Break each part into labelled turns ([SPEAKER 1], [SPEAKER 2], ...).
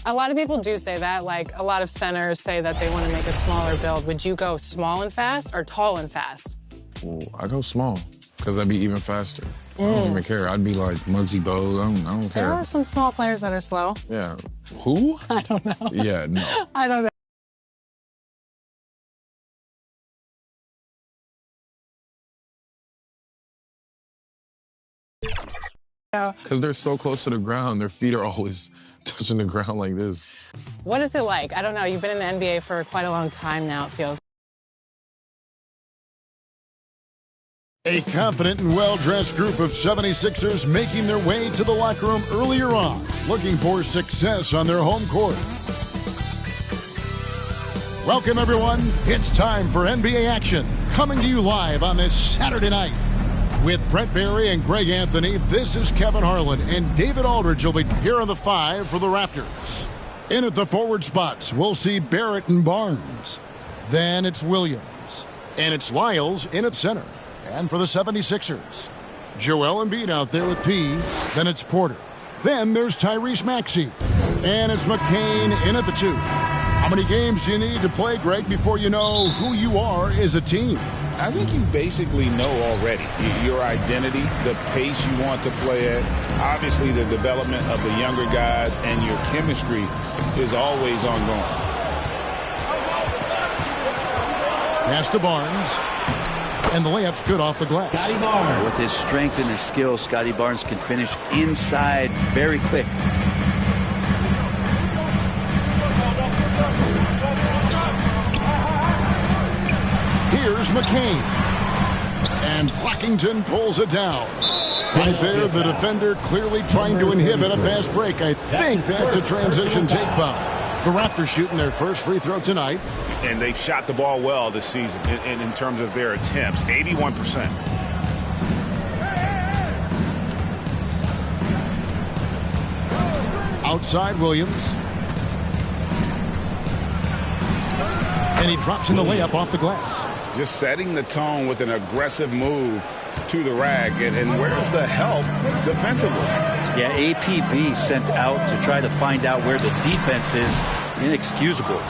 [SPEAKER 1] A lot of people do say that. Like, a lot of centers say that they want to make a smaller build. Would you go small and fast or tall and fast?
[SPEAKER 2] Well, I go small because I'd be even faster. I don't even care. I'd be like Muggsy Bogues. I don't care.
[SPEAKER 1] There are some small players that are slow.
[SPEAKER 2] Yeah. Who?
[SPEAKER 1] I don't know.
[SPEAKER 2] Yeah, no.
[SPEAKER 1] I don't know.
[SPEAKER 2] Because they're so close to the ground, their feet are always touching the ground like this.
[SPEAKER 1] What is it like? I don't know. You've been in the NBA for quite a long time now, it feels.
[SPEAKER 3] A confident and well-dressed group of 76ers making their way to the locker room earlier on, looking for success on their home court. Welcome, everyone. It's time for NBA action, coming to you live on this Saturday night. With Brent Barry and Greg Anthony, this is Kevin Harlan, and David Aldridge will be here on the 5 for the Raptors. In at the forward spots, we'll see Barrett and Barnes. Then it's Williams. And it's Lyles in at center. And for the 76ers, Joel Embiid out there with P. Then it's Porter. Then there's Tyrese Maxey. And it's McCain in at the 2. How many games do you need to play, Greg, before you know who you are as a team?
[SPEAKER 4] I think you basically know already your identity, the pace you want to play at, obviously the development of the younger guys, and your chemistry is always ongoing.
[SPEAKER 3] Pass to Barnes. And the layup's good off the glass.
[SPEAKER 5] Scotty Barnes. With his strength and his skill, Scotty Barnes can finish inside very quick.
[SPEAKER 3] Here's McCain. And Brockington pulls it down. Right there, the defender clearly trying to inhibit a fast break. I think that's a transition take foul. The Raptors shooting their first free throw tonight.
[SPEAKER 4] And they've shot the ball well this season in terms of their attempts, 81%.
[SPEAKER 3] Outside Williams. And he drops in the layup off the glass.
[SPEAKER 4] Just setting the tone with an aggressive move to the rack. And where's the help defensively?
[SPEAKER 5] Yeah, APB sent out to try to find out where the defense is. Inexcusable.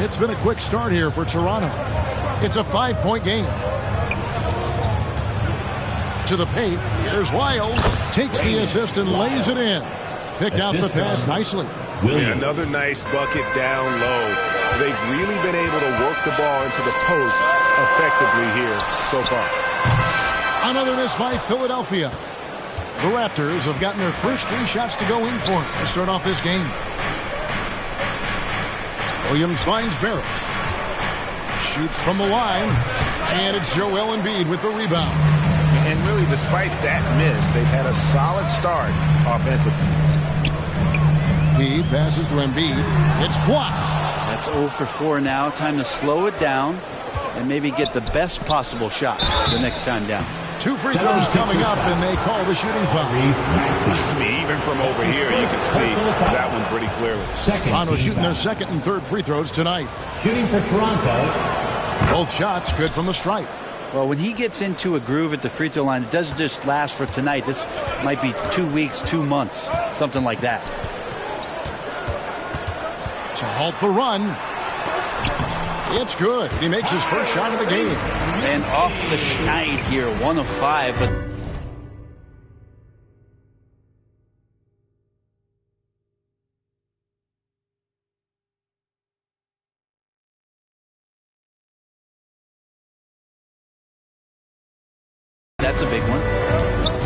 [SPEAKER 3] It's been a quick start here for Toronto. It's a 5-point game. To the paint. Here's Lyles. Takes the assist and lays it in. Picked out the pass nicely.
[SPEAKER 4] Yeah, another nice bucket down low. They've really been able to work the ball into the post effectively here so far.
[SPEAKER 3] Another miss by Philadelphia. The Raptors have gotten their first 3 shots to go in for to start off this game. Williams finds Barrett. Shoots from the line. And it's Joel Embiid with the rebound.
[SPEAKER 4] And really, despite that miss, they've had a solid start offensively.
[SPEAKER 3] He passes to Embiid. It's blocked.
[SPEAKER 5] That's 0 for 4 now. Time to slow it down and maybe get the best possible shot the next time down.
[SPEAKER 3] 2 free throws coming up, and they call the shooting foul.
[SPEAKER 4] Even from over here, you can see that one pretty clearly.
[SPEAKER 3] Toronto shooting their second and third free throws tonight.
[SPEAKER 6] Shooting for Toronto.
[SPEAKER 3] Both shots good from the stripe.
[SPEAKER 5] Well, when he gets into a groove at the free throw line, it doesn't just last for tonight. This might be 2 weeks, 2 months, something like that.
[SPEAKER 3] To halt the run. It's good. He makes his first shot of the game.
[SPEAKER 5] And off the schneid here, 1 of 5, but that's a big one.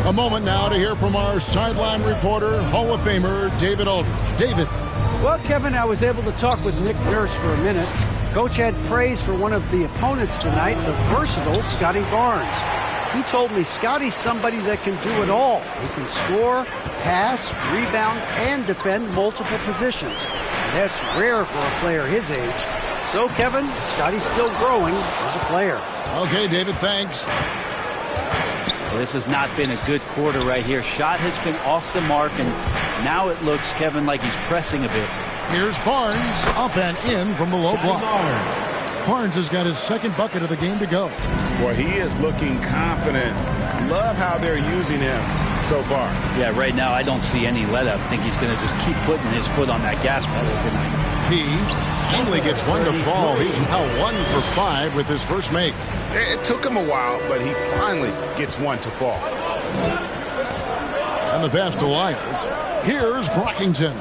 [SPEAKER 3] A moment now to hear from our sideline reporter, Hall of Famer David Aldridge. David.
[SPEAKER 7] Well, Kevin, I was able to talk with Nick Nurse for a minute. Coach had praise for one of the opponents tonight, the versatile Scotty Barnes. He told me Scotty's somebody that can do it all. He can score, pass, rebound, and defend multiple positions. That's rare for a player his age. So, Kevin, Scotty's still growing as a player.
[SPEAKER 3] Okay, David, thanks.
[SPEAKER 5] Well, this has not been a good quarter right here. Shot has been off the mark, and now it looks, Kevin, like he's pressing a bit.
[SPEAKER 3] Here's Barnes, up and in from the low block. Barnes has got his second bucket of the game to go.
[SPEAKER 4] Boy, he is looking confident. Love how they're using him. so far.
[SPEAKER 5] Yeah, right now I don't see any let up. I think he's going to just keep putting his foot on that gas pedal tonight.
[SPEAKER 3] He finally gets one to fall. He's now 1 for 5 with his first make.
[SPEAKER 4] It took him a while, but he finally gets one to fall.
[SPEAKER 3] And the pass to Lyles. Here's Brockington.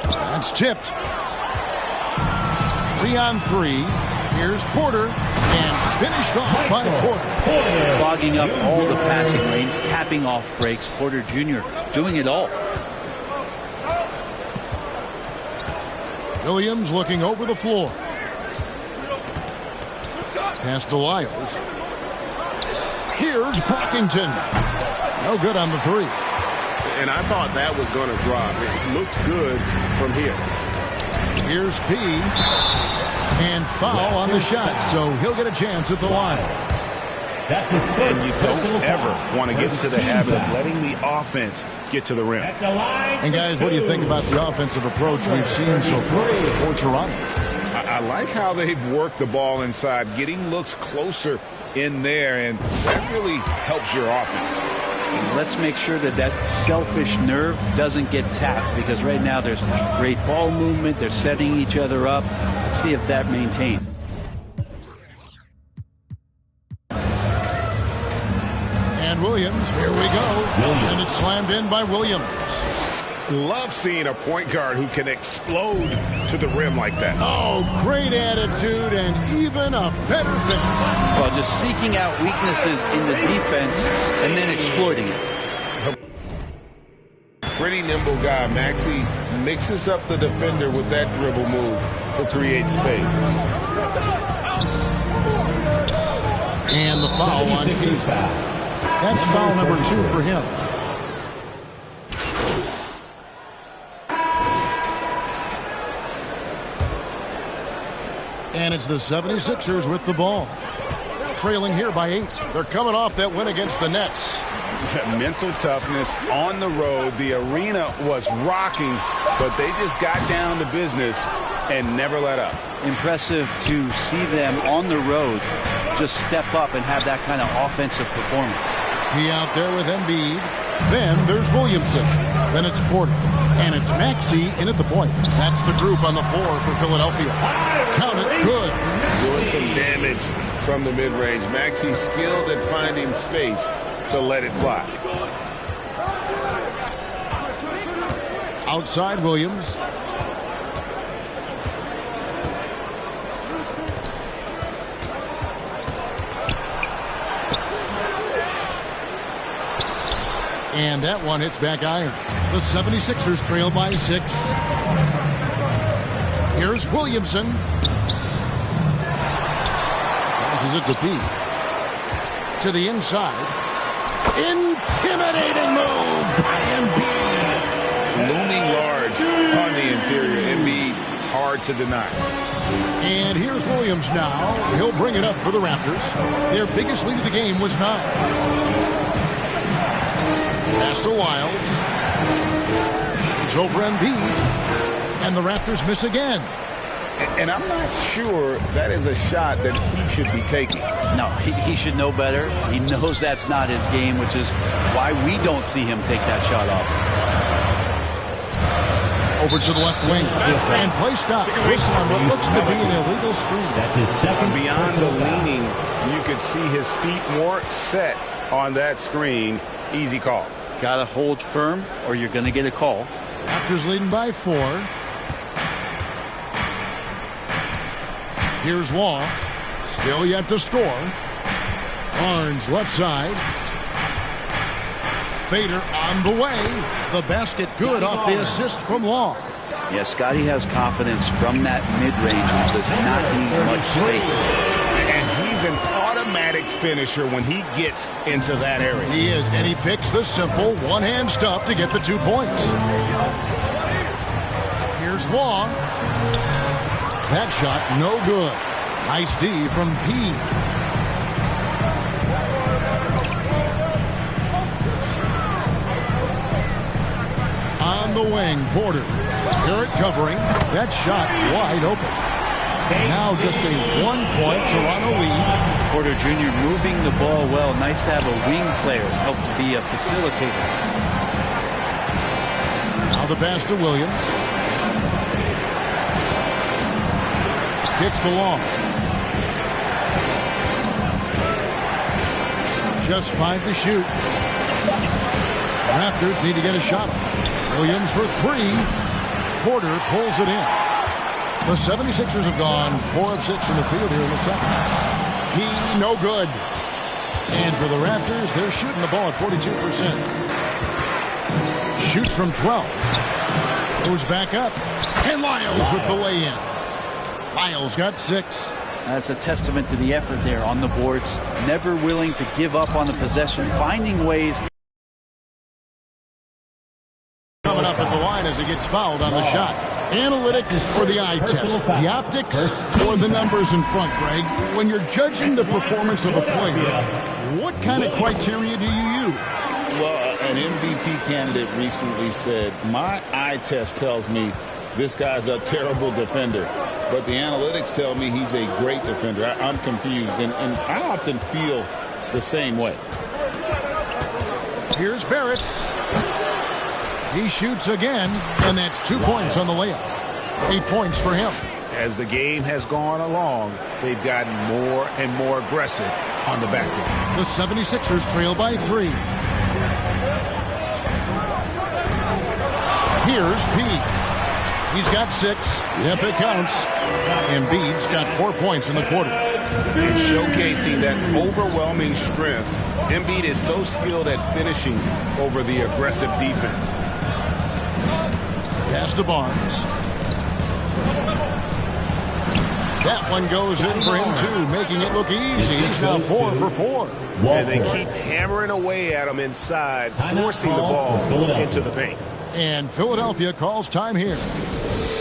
[SPEAKER 3] That's tipped. 3 on 3. Here's Porter. And finished off by Porter.
[SPEAKER 5] Clogging up all the passing lanes, capping off breaks. Porter Jr. doing it all.
[SPEAKER 3] Williams looking over the floor. Pass to Lyles. Here's Brockington. No good on the 3.
[SPEAKER 4] And I thought that was going to drop. It looked good from here.
[SPEAKER 3] Here's P. And foul on the shot, so he'll get a chance at the line.
[SPEAKER 6] That's his first.
[SPEAKER 4] And you don't ever want to get into the habit of letting the offense get to the rim.
[SPEAKER 3] And guys, what do you think about the offensive approach we've seen so far for Toronto?
[SPEAKER 4] I like how they've worked the ball inside, getting looks closer in there, and that really helps your offense.
[SPEAKER 5] And let's make sure that that selfish nerve doesn't get tapped, because right now there's great ball movement. They're setting each other up. Let's see if that maintains.
[SPEAKER 3] And Williams, here we go. And it's slammed in by Williams.
[SPEAKER 4] Love seeing a point guard who can explode to the rim like that.
[SPEAKER 3] Oh, great attitude and even a better finish.
[SPEAKER 5] Well, just seeking out weaknesses in the defense and then exploiting it.
[SPEAKER 4] Pretty nimble guy. Maxey mixes up the defender with that dribble move to create space.
[SPEAKER 3] And the foul on Keith. That's foul number 2 for him. And it's the 76ers with the ball. Trailing here by 8. They're coming off that win against the Nets.
[SPEAKER 4] Mental toughness on the road. The arena was rocking, but they just got down to business and never let up.
[SPEAKER 5] Impressive to see them on the road just step up and have that kind of offensive performance.
[SPEAKER 3] He out there with Embiid. Then there's Williamson. Then it's Porter. And it's Maxey in at the point. That's the group on the floor for Philadelphia. Count it good.
[SPEAKER 4] Doing some damage from the mid-range. Maxey skilled at finding space to let it fly.
[SPEAKER 3] Outside Williams. And that one hits back iron. The 76ers trail by 6. Here's Williamson. Passes it to P. To the inside. Intimidating move by Embiid.
[SPEAKER 4] Looming large on the interior. Embiid, hard to deny.
[SPEAKER 3] And here's Williams now. He'll bring it up for the Raptors. Their biggest lead of the game was 9. Pass to Lyles. Shoots over Embiid. And the Raptors miss again.
[SPEAKER 4] And I'm not sure that is a shot that he should be taking.
[SPEAKER 5] No, he should know better. He knows that's not his game, which is why we don't see him take that shot off.
[SPEAKER 3] Over to the left wing. And play stops. Listen on what looks to be an illegal screen.
[SPEAKER 6] That's his second.
[SPEAKER 4] Beyond the leaning, you could see his feet more set on that screen. Easy call.
[SPEAKER 5] Got to hold firm or you're going to get a call.
[SPEAKER 3] Raptors leading by 4. Here's Law. Still yet to score. Barnes left side. Fader on the way. The basket good off the assist from Law.
[SPEAKER 5] Yeah, Scotty has confidence from that mid-range. He does not need much space.
[SPEAKER 4] And he's an automatic finisher when he gets into that area.
[SPEAKER 3] He is, and he picks the simple one-hand stuff to get the 2 points. Here's Law. That shot, no good. Nice D from P. On the wing, Porter. Garrett covering. That shot wide open. Now just a 1-point Toronto lead.
[SPEAKER 5] Porter Jr. moving the ball well. Nice to have a wing player help to be a facilitator.
[SPEAKER 3] Now the pass to Williams. Kicks to Long. Just 5 to shoot. Raptors need to get a shot. Williams for 3. Porter pulls it in. The 76ers have gone 4 of 6 in the field here in the second. He no good. And for the Raptors, they're shooting the ball at 42%. Shoots from 12. Goes back up. And Lyles with the lay-in. Lyles got 6.
[SPEAKER 5] That's a testament to the effort there on the boards. Never willing to give up on the possession, finding ways.
[SPEAKER 3] Coming up at the line as he gets fouled on the shot. Analytics or the eye test? The optics or the numbers in front, Greg? When you're judging the performance of a player, what kind of criteria do you use?
[SPEAKER 4] Well, an MVP candidate recently said, my eye test tells me this guy's a terrible defender, but the analytics tell me he's a great defender. I'm confused, and I often feel the same way.
[SPEAKER 3] Here's Barrett. He shoots again, and that's 2 points on the layup. 8 points for him.
[SPEAKER 8] As the game has gone along, they've gotten more and more aggressive on the back end.
[SPEAKER 3] The 76ers trail by 3. Here's P. He's got 6. Yep, it counts. Embiid's got 4 points in the quarter.
[SPEAKER 8] And showcasing that overwhelming strength, Embiid is so skilled at finishing over the aggressive defense.
[SPEAKER 3] Pass to Barnes. That one goes in for him, too, making it look easy. He's now 4 for 4.
[SPEAKER 8] And they keep hammering away at him inside, forcing the ball into the paint.
[SPEAKER 3] And Philadelphia calls time here.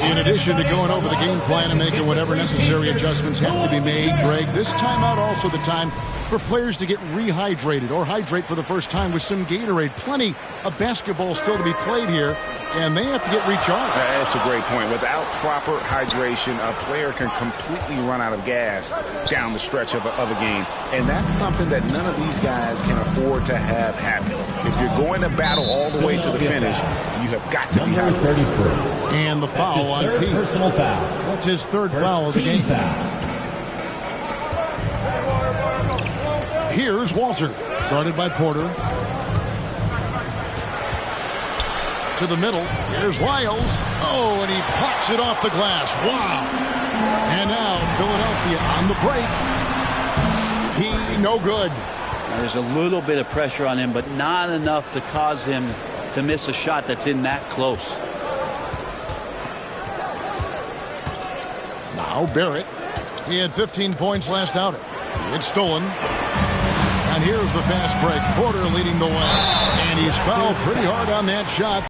[SPEAKER 3] In addition to going over the game plan and making whatever necessary adjustments have to be made, Greg, this timeout also the time for players to get rehydrated or hydrate for the first time with some Gatorade. Plenty of basketball still to be played here, and they have to get recharged.
[SPEAKER 8] That's a great point. Without proper hydration, a player can completely run out of gas down the stretch of a game, and that's something that none of these guys can afford to have happen. If you're going to battle all the way to the finish, you have got to be hydrated.
[SPEAKER 3] And the foul on Pete.
[SPEAKER 6] Personal foul.
[SPEAKER 3] That's his third foul of the game. Here's Walter, guarded by Porter. To the middle, here's Lyles. Oh, and he pops it off the glass. Wow. And now Philadelphia on the break. He no good.
[SPEAKER 5] There's a little bit of pressure on him, but not enough to cause him to miss a shot that's in that close.
[SPEAKER 3] Now Barrett. He had 15 points last outing. It's stolen. And here's the fast break. Porter leading the way. And he's fouled pretty hard on that shot.